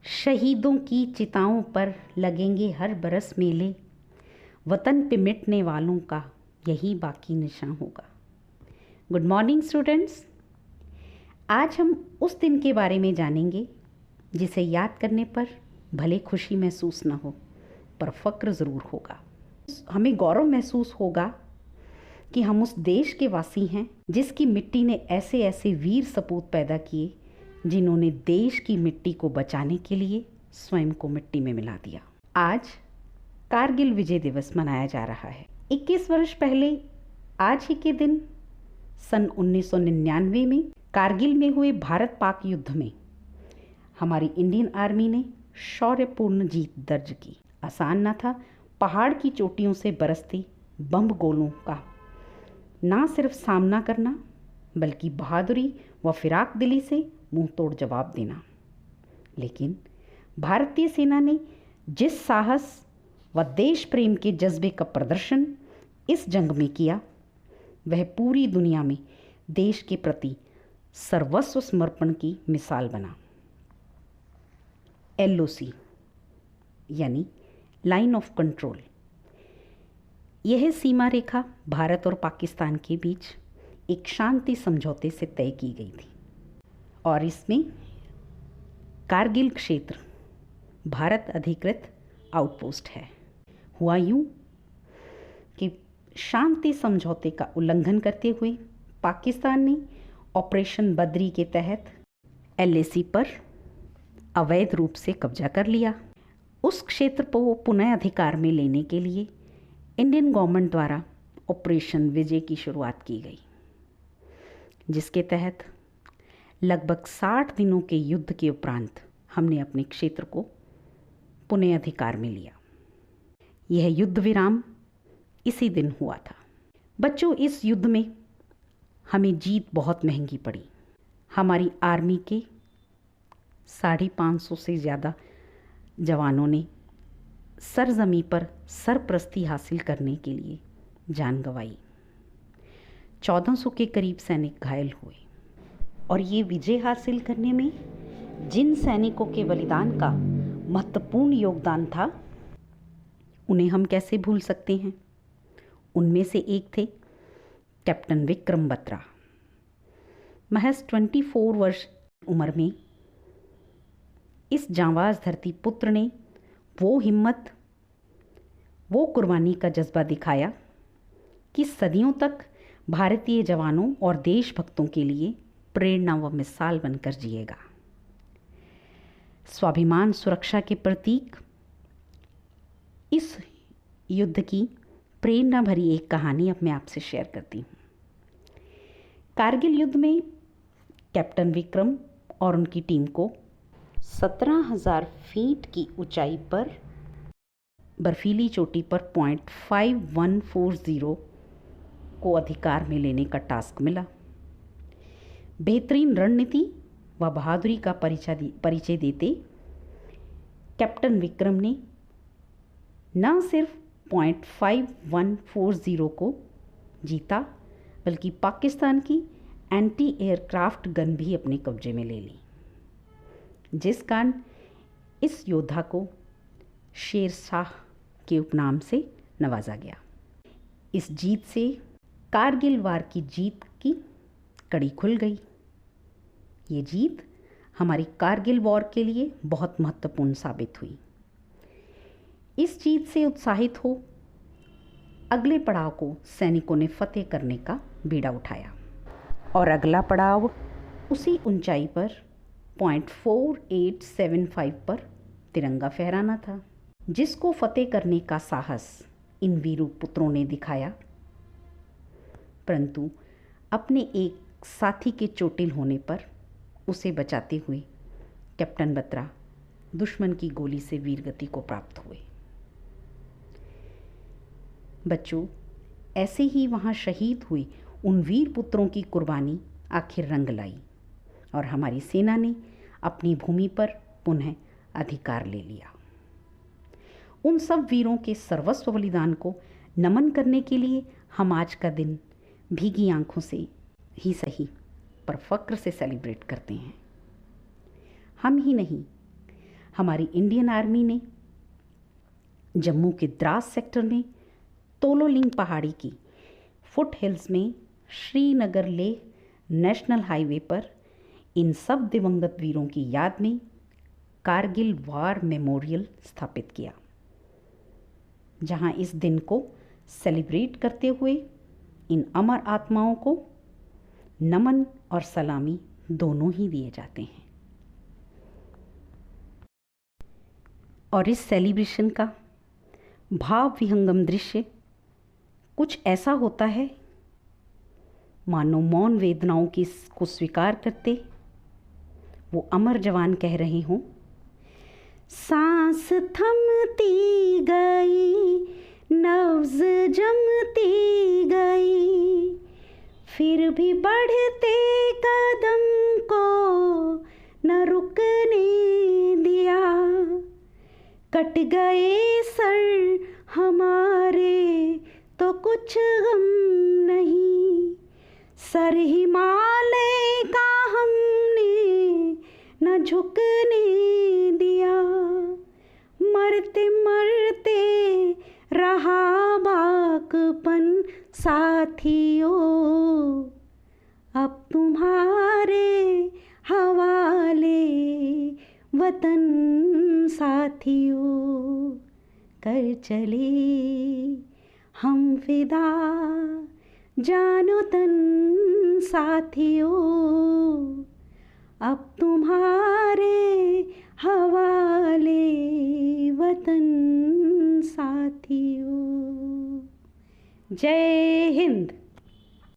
शहीदों की चिताओं पर लगेंगे हर बरस मेले, वतन पे मिटने वालों का यही बाकी निशान होगा। Good morning students. आज हम उस दिन के बारे में जानेंगे जिसे याद करने पर भले खुशी महसूस न हो पर फ़क्र ज़रूर होगा। हमें गौरव महसूस होगा कि हम उस देश के वासी हैं जिसकी मिट्टी ने ऐसे ऐसे वीर सपूत पैदा किए जिन्होंने देश की मिट्टी को बचाने के लिए स्वयं को मिट्टी में मिला दिया। आज कारगिल विजय दिवस मनाया जा रहा है। 21 वर्ष पहले आज ही के दिन सन 1999 में कारगिल में हुए भारत पाक युद्ध में हमारी इंडियन आर्मी ने शौर्यपूर्ण जीत दर्ज की। आसान न था पहाड़ की चोटियों से बरसते बम गोलों का ना सिर्फ सामना करना बल्कि बहादुरी व फिराक दिली से मुंह तोड़ जवाब देना। लेकिन भारतीय सेना ने जिस साहस व देश प्रेम के जज्बे का प्रदर्शन इस जंग में किया वह पूरी दुनिया में देश के प्रति सर्वस्व समर्पण की मिसाल बना। LOC यानी लाइन ऑफ कंट्रोल, यह सीमा रेखा भारत और पाकिस्तान के बीच एक शांति समझौते से तय की गई थी और इसमें कारगिल क्षेत्र भारत अधिकृत आउटपोस्ट है। हुआ यूं कि शांति समझौते का उल्लंघन करते हुए पाकिस्तान ने ऑपरेशन बद्री के तहत LAC पर अवैध रूप से कब्जा कर लिया। उस क्षेत्र को पुनः अधिकार में लेने के लिए इंडियन गवर्नमेंट द्वारा ऑपरेशन विजय की शुरुआत की गई, जिसके तहत लगभग 60 दिनों के युद्ध के उपरांत हमने अपने क्षेत्र को पुनः अधिकार में लिया। यह युद्ध विराम इसी दिन हुआ था। बच्चों, इस युद्ध में हमें जीत बहुत महंगी पड़ी। हमारी आर्मी के 550 से ज़्यादा जवानों ने सरजमी पर सरप्रस्ती हासिल करने के लिए जान गंवाई। 1400 के करीब सैनिक घायल हुए और ये विजय हासिल करने में जिन सैनिकों के बलिदान का महत्वपूर्ण योगदान था उन्हें हम कैसे भूल सकते हैं। उनमें से एक थे कैप्टन विक्रम बत्रा। महज 24 वर्ष उम्र में इस जांबाज धरती पुत्र ने वो हिम्मत, वो कुर्बानी का जज्बा दिखाया कि सदियों तक भारतीय जवानों और देशभक्तों के लिए प्रेरणा व मिसाल बनकर जिएगा। स्वाभिमान सुरक्षा के प्रतीक इस युद्ध की प्रेरणा भरी एक कहानी अब मैं आपसे शेयर करती हूँ। कारगिल युद्ध में कैप्टन विक्रम और उनकी टीम को 17,000 फीट की ऊंचाई पर बर्फीली चोटी पर पॉइंट 5140 को अधिकार में लेने का टास्क मिला। बेहतरीन रणनीति व बहादुरी का परिचय देते कैप्टन विक्रम ने न सिर्फ पॉइंट 5140 को जीता बल्कि पाकिस्तान की एंटी एयरक्राफ्ट गन भी अपने कब्जे में ले ली, जिस कारण इस योद्धा को शेर शाह के उपनाम से नवाजा गया। इस जीत से कारगिल वार की जीत की कड़ी खुल गई। ये जीत हमारी कारगिल वॉर के लिए बहुत महत्वपूर्ण साबित हुई। इस जीत से उत्साहित हो अगले पड़ाव को सैनिकों ने फतेह करने का बीड़ा उठाया और अगला पड़ाव उसी ऊंचाई पर पॉइंट 4875 पर तिरंगा फहराना था, जिसको फतेह करने का साहस इन वीरों पुत्रों ने दिखाया। परंतु अपने एक साथी के चोटिल होने पर उसे बचाते हुए कैप्टन बत्रा दुश्मन की गोली से वीरगति को प्राप्त हुए। बच्चों, ऐसे ही वहाँ शहीद हुए उन वीर पुत्रों की कुर्बानी आखिर रंग लाई और हमारी सेना ने अपनी भूमि पर पुनः अधिकार ले लिया। उन सब वीरों के सर्वस्व बलिदान को नमन करने के लिए हम आज का दिन भीगी आंखों से ही सही पर फ़क्र से सेलिब्रेट करते हैं। हम ही नहीं, हमारी इंडियन आर्मी ने जम्मू के द्रास सेक्टर में तोलोलिंग पहाड़ी की फुट हिल्स में श्रीनगर लेह नेशनल हाईवे पर इन सब दिवंगत वीरों की याद में कारगिल वार मेमोरियल स्थापित किया, जहां इस दिन को सेलिब्रेट करते हुए इन अमर आत्माओं को नमन और सलामी दोनों ही दिए जाते हैं। और इस सेलिब्रेशन का भाव विहंगम दृश्य कुछ ऐसा होता है मानो मौन वेदनाओं को स्वीकार करते वो अमर जवान कह रहे हों, सांस थमती गई, नब्ज जमती गई, फिर भी बढ़ते कदम को न रुकने दिया, कट गए सर हमारे तो कुछ गम नहीं, सर हिमालय का हमने न झुकने दिया, मरते मरते रहा बाकपन साथियों, अब तुम्हारे हवाले वतन साथियों, कर चले हम फिदा जानो तन साथियों, अब तुम्हारे हवाले वतन साथियों। जय हिंद।